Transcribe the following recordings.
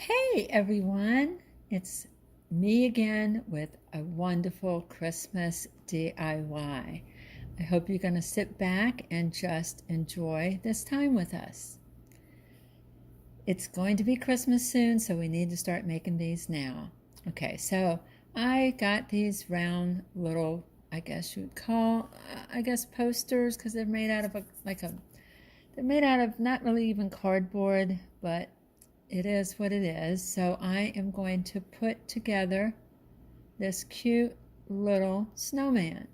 Hey everyone, it's me again with a wonderful Christmas DIY. I hope you're going to sit back and just enjoy this time with us. It's going to be Christmas soon, so we need to start making these now. Okay, so I got these round little, I guess you would call, posters because they're made out of they're made out of not really even cardboard, but it is what it is. So I am going to put together this cute little snowman.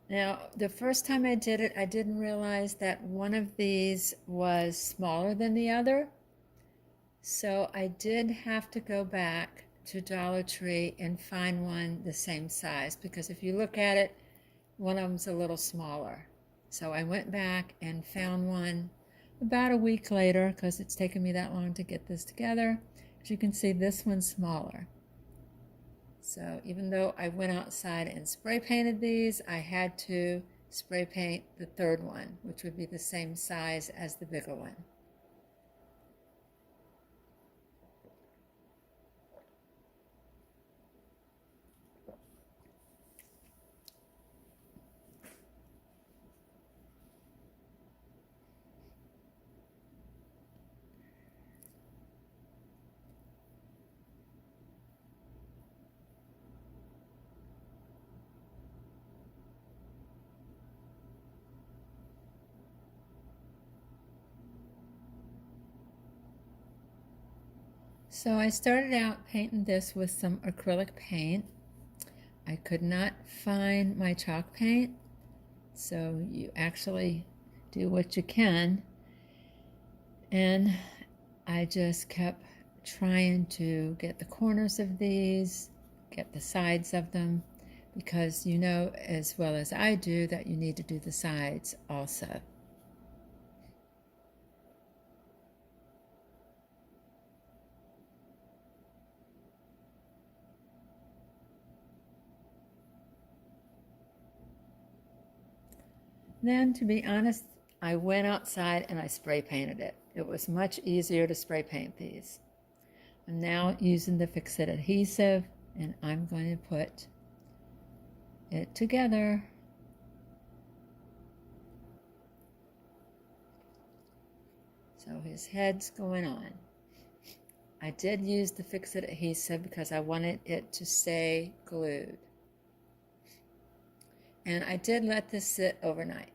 Now, the first time I did it, I didn't realize that one of these was smaller than the other. So I did have to go back to Dollar Tree and find one the same size, because if you look at it, one of them's a little smaller. So I went back and found one about a week later, because it's taken me that long to get this together. As you can see, this one's smaller. So even though I went outside and spray painted these, I had to spray paint the third one, which would be the same size as the bigger one. So I started out painting this with some acrylic paint. I could not find my chalk paint, so you actually do what you can. And I just kept trying to get the corners of these, get the sides of them, because you know as well as I do that you need to do the sides also. Then, to be honest, I went outside and I spray painted it. It was much easier to spray paint these. I'm now using the Fix-It adhesive, and I'm going to put it together. So his head's going on. I did use the Fix-It adhesive because I wanted it to stay glued. And I did let this sit overnight.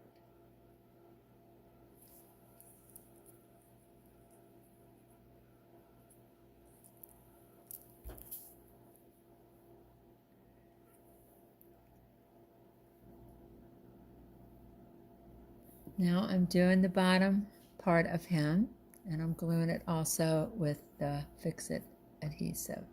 Now I'm doing the bottom part of him, and I'm gluing it also with the Fix-It adhesive.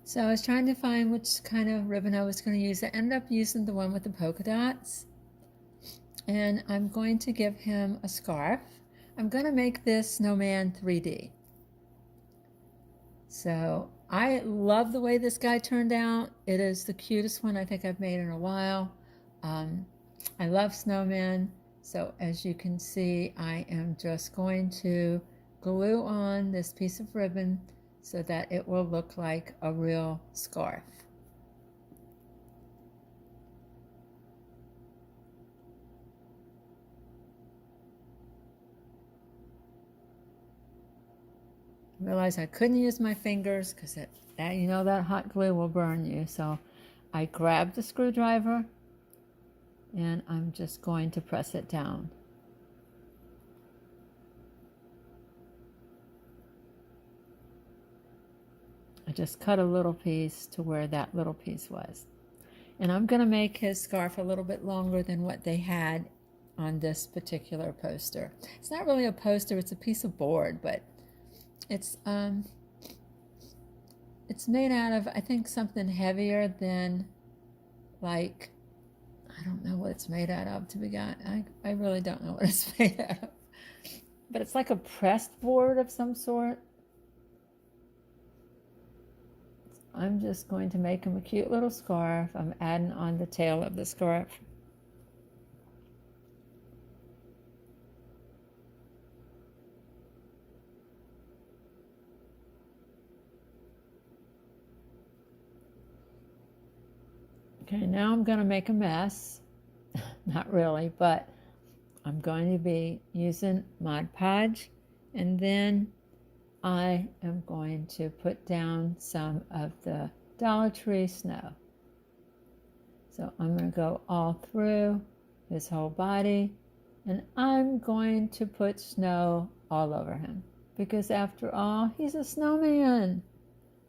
So I was trying to find which kind of ribbon I was going to use. I ended up using the one with the polka dots. And I'm going to give him a scarf. I'm going to make this snowman 3D. So I love the way this guy turned out. It is the cutest one I think I've made in a while. I love snowmen. So as you can see, I am just going to glue on this piece of ribbon so that it will look like a real scarf. I realized I couldn't use my fingers because you know that hot glue will burn you. So I grabbed the screwdriver and I'm just going to press it down. I just cut a little piece to where that little piece was. And I'm going to make his scarf a little bit longer than what they had on this particular poster. It's not really a poster, it's a piece of board, but it's It's made out of, I think, something heavier than, like, I don't know what it's made out of, to be honest. I really don't know what it's made out of. But it's like a pressed board of some sort. I'm just going to make him a cute little scarf. I'm adding on the tail of the scarf. Okay, now I'm going to make a mess. Not really, but I'm going to be using Mod Podge, and then I am going to put down some of the Dollar Tree snow. So I'm going to go all through his whole body, and I'm going to put snow all over him, because after all, he's a snowman.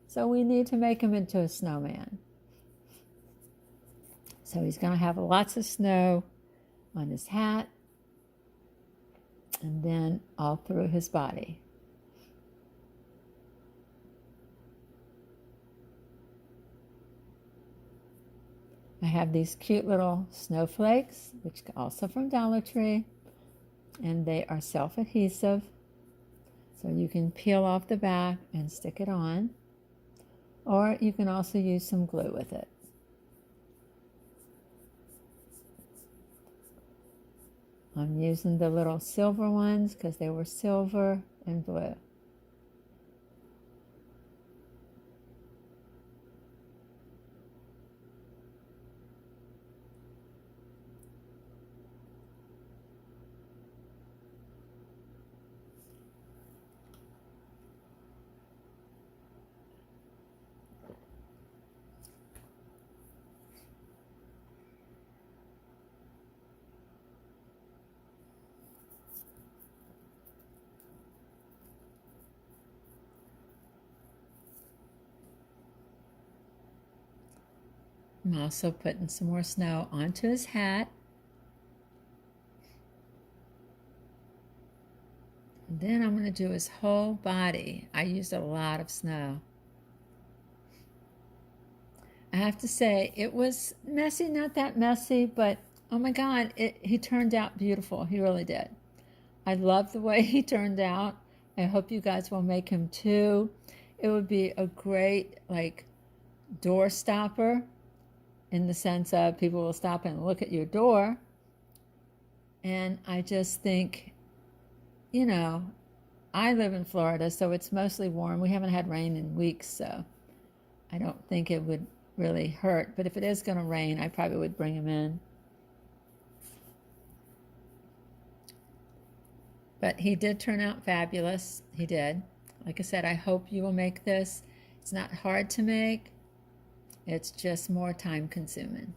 So we need to make him into a snowman. So he's going to have lots of snow on his hat, and then all through his body. I have these cute little snowflakes, which are also from Dollar Tree, and they are self-adhesive, so you can peel off the back and stick it on, or you can also use some glue with it. I'm using the little silver ones because they were silver and blue. I'm also putting some more snow onto his hat. And then I'm going to do his whole body. I used a lot of snow. I have to say, it was messy, not that messy, but oh my God, he turned out beautiful. He really did. I love the way he turned out. I hope you guys will make him too. It would be a great, like, door stopper, in the sense of people will stop and look at your door. And I just think, you know, I live in Florida, so it's mostly warm. We haven't had rain in weeks, so I don't think it would really hurt. But if it is going to rain, I probably would bring him in. But he did turn out fabulous. He did. Like I said, I hope you will make this. It's not hard to make. It's just more time consuming.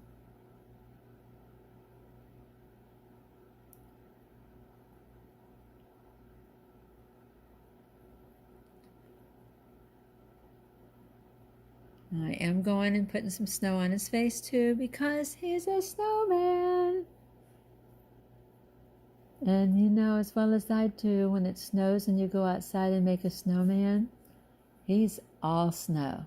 I am going and putting some snow on his face too, because he's a snowman. And you know as well as I do, when it snows and you go outside and make a snowman, he's all snow.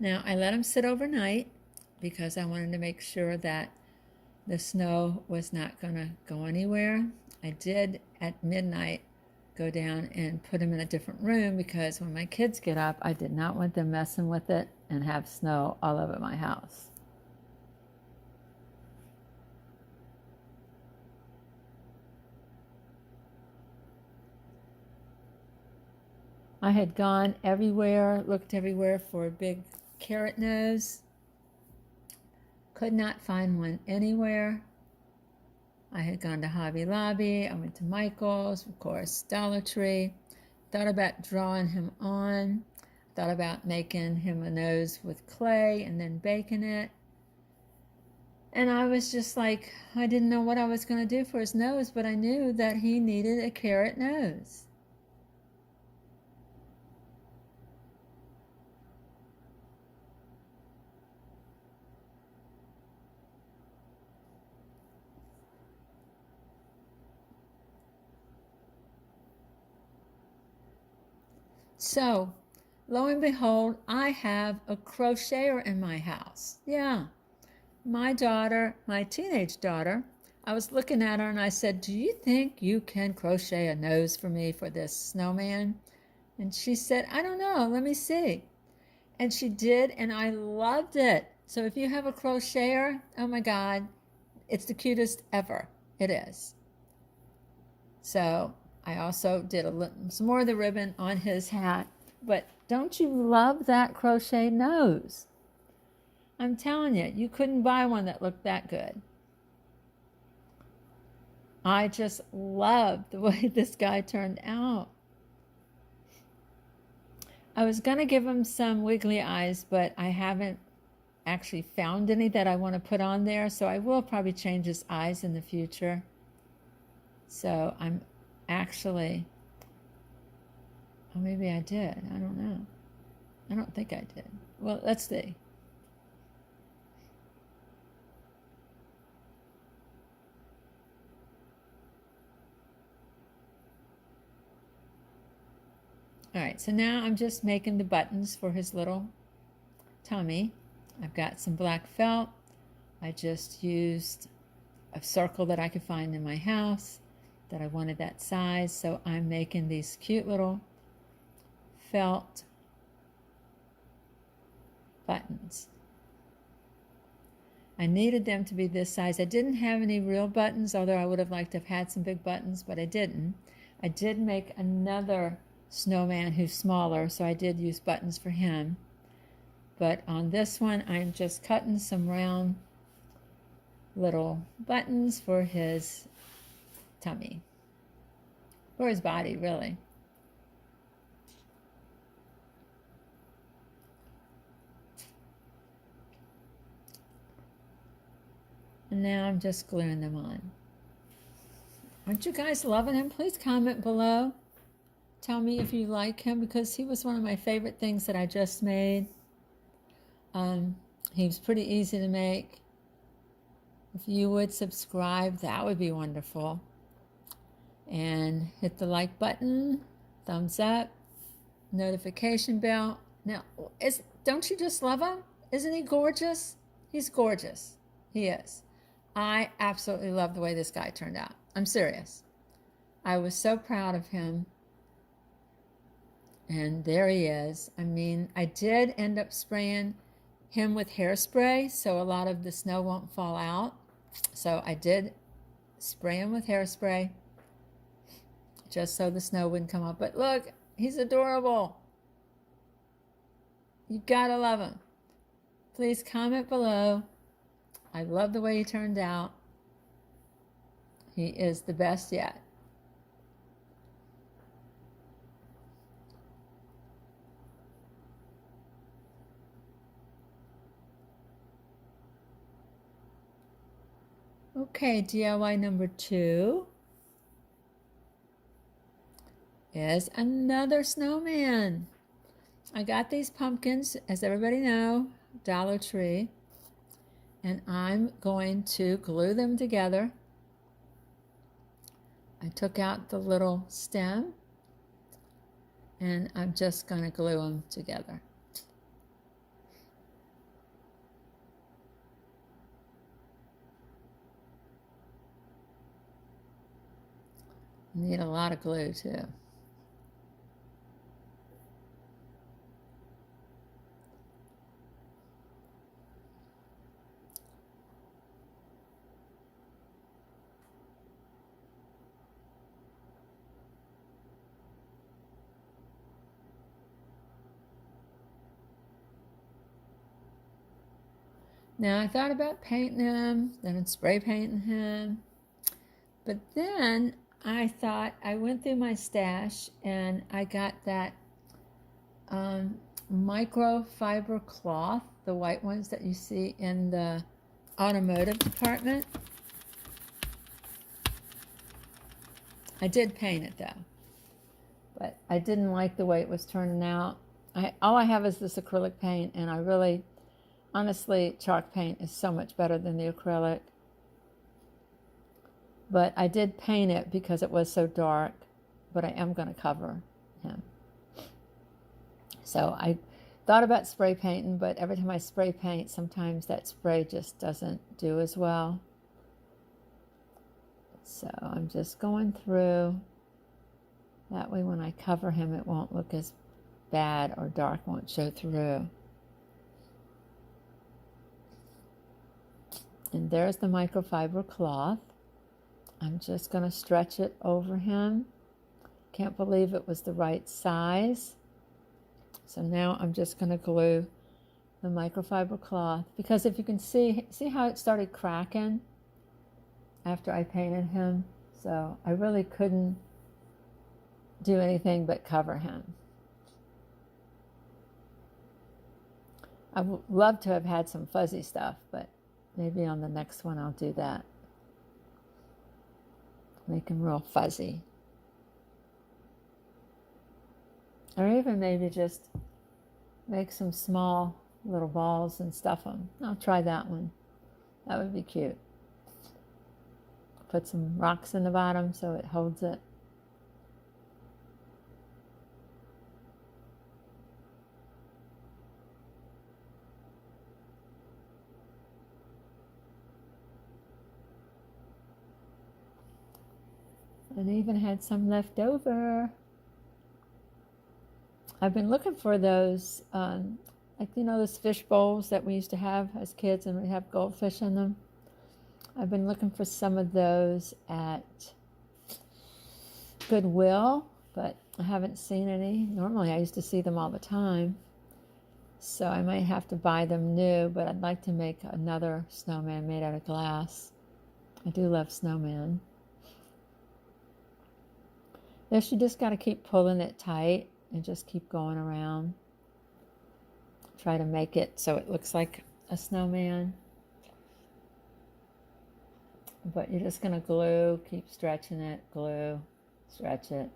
Now, I let him sit overnight because I wanted to make sure that the snow was not going to go anywhere. I did at midnight go down and put him in a different room because when my kids get up, I did not want them messing with it and have snow all over my house. I had gone everywhere, looked everywhere for a big carrot nose. Could not find one anywhere. I had gone to Hobby Lobby. I went to Michael's, of course, Dollar Tree. Thought about drawing him on. Thought about making him a nose with clay and then baking it. And I was just like, I didn't know what I was going to do for his nose, but I knew that he needed a carrot nose. So, lo and behold, I have a crocheter in my house. Yeah, my daughter, my teenage daughter, I was looking at her and I said, do you think you can crochet a nose for me for this snowman? And she said, I don't know, let me see. And she did, and I loved it. So if you have a crocheter, oh my God, it's the cutest ever. It is. So I also did some more of the ribbon on his hat. But don't you love that crochet nose? I'm telling you, you couldn't buy one that looked that good. I just love the way this guy turned out. I was going to give him some wiggly eyes, but I haven't actually found any that I want to put on there, so I will probably change his eyes in the future. So I'm actually, oh, maybe I did. I don't know. I don't think I did. Well, let's see. All right, so now I'm just making the buttons for his little tummy. I've got some black felt. I just used a circle that I could find in my house that I wanted that size, so I'm making these cute little felt buttons. I needed them to be this size. I didn't have any real buttons, although I would have liked to have had some big buttons, but I didn't. I did make another snowman who's smaller, so I did use buttons for him. But on this one, I'm just cutting some round little buttons for his tummy, or his body, really. And now I'm just gluing them on. Aren't you guys loving him? Please comment below. Tell me if you like him, because he was one of my favorite things that I just made. He was pretty easy to make. If you would subscribe, that would be wonderful. And hit the like button, thumbs up, notification bell. Now, don't you just love him? Isn't he gorgeous? He's gorgeous. He is. I absolutely love the way this guy turned out. I'm serious. I was so proud of him. And there he is. I mean, I did end up spraying him with hairspray, so a lot of the snow won't fall out. So I did spray him with hairspray, just so the snow wouldn't come up. But look, he's adorable. You gotta love him. Please comment below. I love the way he turned out. He is the best yet. Okay, DIY number 2 is another snowman. I got these pumpkins, as everybody know, Dollar Tree, and I'm going to glue them together. I took out the little stem, and I'm just going to glue them together. Need a lot of glue too. Now I thought about painting him, then spray painting him, but then I thought, I went through my stash and I got that microfiber cloth, the white ones that you see in the automotive department. I did paint it though, but I didn't like the way it was turning out. All I have is this acrylic paint, and I really, honestly, chalk paint is so much better than the acrylic. But I did paint it because it was so dark, but I am going to cover him. So I thought about spray painting, but every time I spray paint, sometimes that spray just doesn't do as well. So I'm just going through. That way when I cover him, it won't look as bad, or dark won't show through. And there's the microfiber cloth. I'm just going to stretch it over him. Can't believe it was the right size. So now I'm just going to glue the microfiber cloth, because if you can see how it started cracking after I painted him. So I really couldn't do anything but cover him. I would love to have had some fuzzy stuff, but maybe on the next one I'll do that. Make him real fuzzy. Or even maybe just make some small little balls and stuff them. I'll try that one. That would be cute. Put some rocks in the bottom so it holds it. And I even had some left over. I've been looking for those, like, you know, those fish bowls that we used to have as kids, and we have goldfish in them. I've been looking for some of those at Goodwill, but I haven't seen any. Normally I used to see them all the time. So I might have to buy them new, but I'd like to make another snowman made out of glass. I do love snowmen. This, you just got to keep pulling it tight and just keep going around. Try to make it so it looks like a snowman. But you're just going to glue, keep stretching it, glue, stretch it.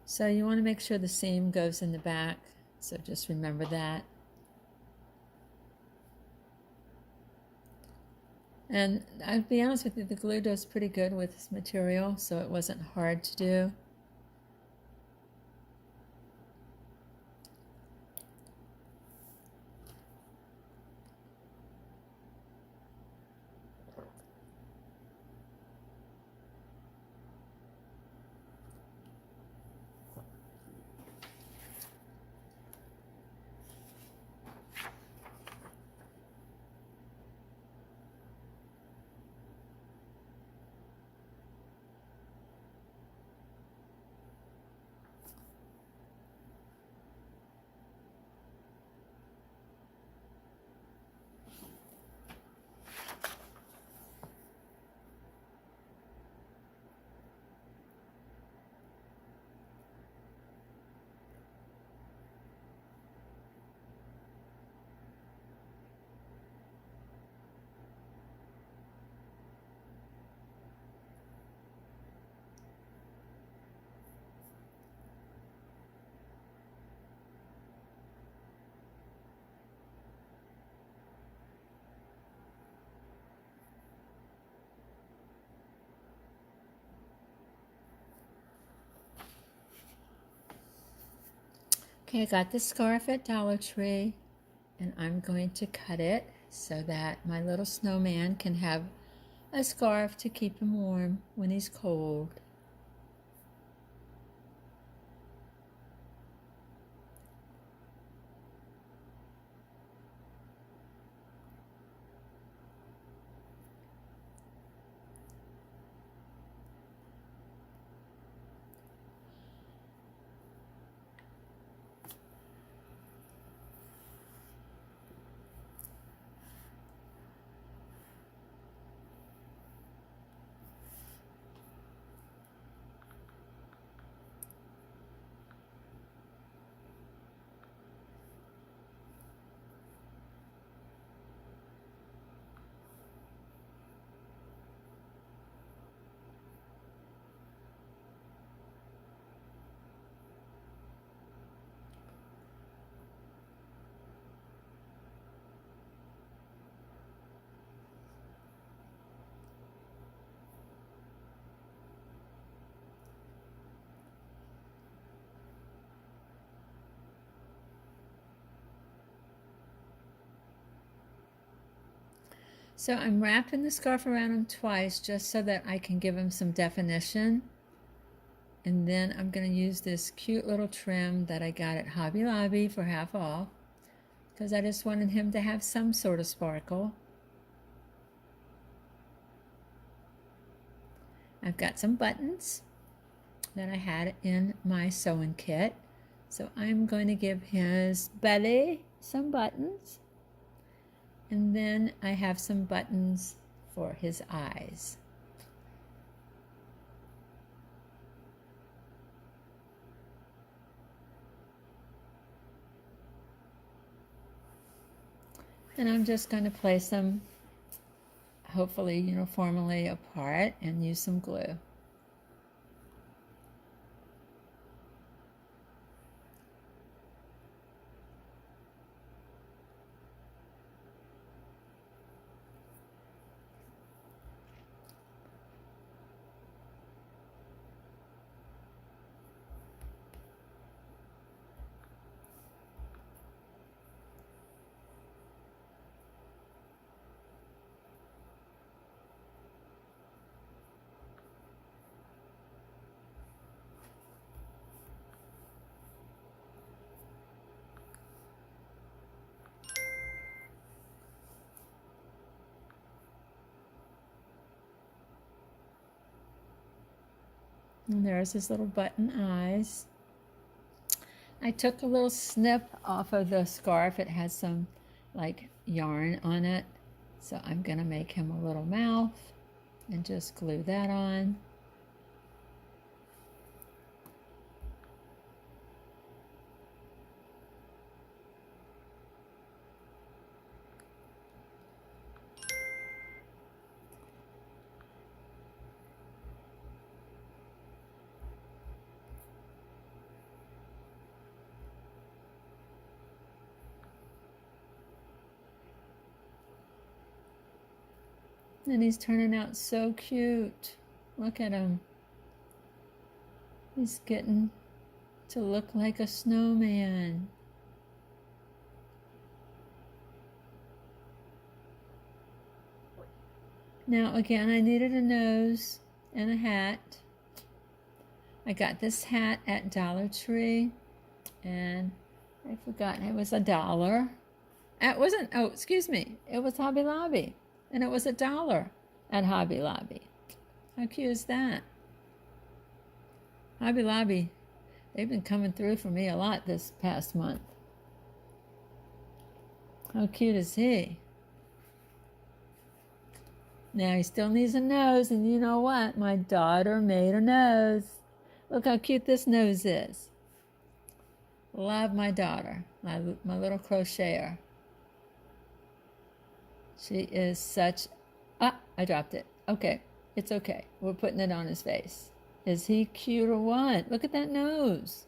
So you want to make sure the seam goes in the back, so just remember that. And I'll be honest with you, the glue does pretty good with this material, so it wasn't hard to do. Okay, I got this scarf at Dollar Tree, and I'm going to cut it so that my little snowman can have a scarf to keep him warm when he's cold. So I'm wrapping the scarf around him twice just so that I can give him some definition. And then I'm going to use this cute little trim that I got at Hobby Lobby for half off, because I just wanted him to have some sort of sparkle. I've got some buttons that I had in my sewing kit. So I'm going to give his belly some buttons. And then I have some buttons for his eyes. And I'm just going to place them hopefully uniformly apart and use some glue. And there's his little button eyes. I took a little snip off of the scarf. It has some like yarn on it. So I'm going to make him a little mouth and just glue that on. And he's turning out so cute. Look at him. He's getting to look like a snowman. Now again, I needed a nose and a hat. I got this hat at Dollar Tree, and I forgot it was $1. It wasn't, oh, excuse me, it was Hobby Lobby, and it was $1 at Hobby Lobby. How cute is that? Hobby Lobby, they've been coming through for me a lot this past month. How cute is he? Now he still needs a nose, and you know what? My daughter made a nose. Look how cute this nose is. Love my daughter, my little crocheter. She is such, I dropped it. Okay, it's okay. We're putting it on his face. Is he cute or what? Look at that nose.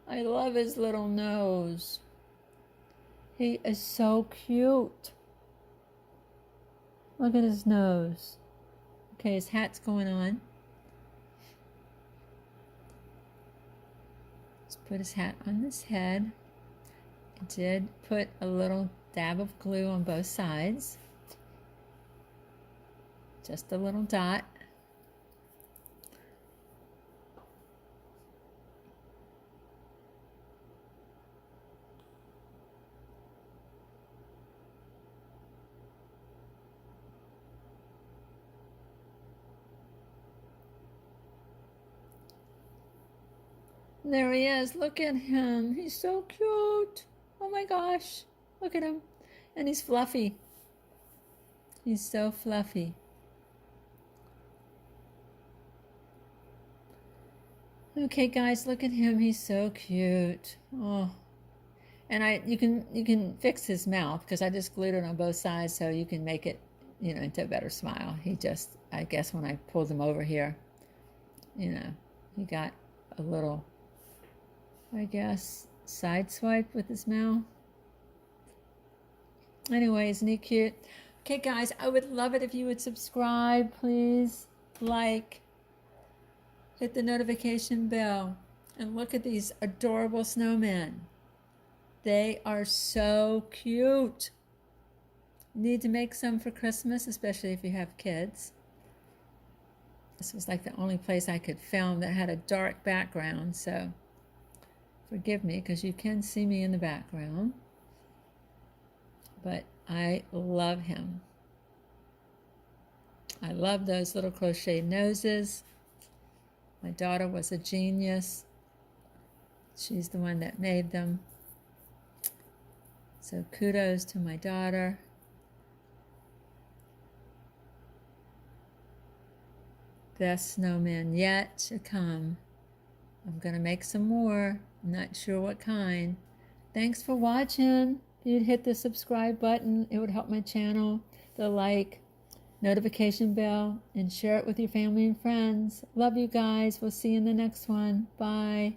I love his little nose. He is so cute. Look at his nose. Okay, his hat's going on. Let's put his hat on his head. I did put a little dab of glue on both sides. Just a little dot. There he is. Look at him. He's so cute. Oh my gosh. Look at him. And he's fluffy. He's so fluffy. Okay, guys, look at him. He's so cute. Oh. And you can fix his mouth because I just glued it on both sides so you can make it, into a better smile. He just, I guess when I pulled him over here, he got a little, I guess, side swipe with his mouth. Anyway, isn't he cute? Okay, guys, I would love it if you would subscribe, please. Like, hit the notification bell, and look at these adorable snowmen. They are so cute. need to make some for Christmas, especially if you have kids. This was like the only place I could film that had a dark background, so forgive me because you can see me in the background. But I love him. I love those little crocheted noses. My daughter was a genius. She's the one that made them. So kudos to my daughter. Best snowman yet to come. I'm going to make some more. I'm not sure what kind. Thanks for watching. If you'd hit the subscribe button, it would help my channel. The like, notification bell, and share it with your family and friends. Love you guys. We'll see you in the next one. Bye.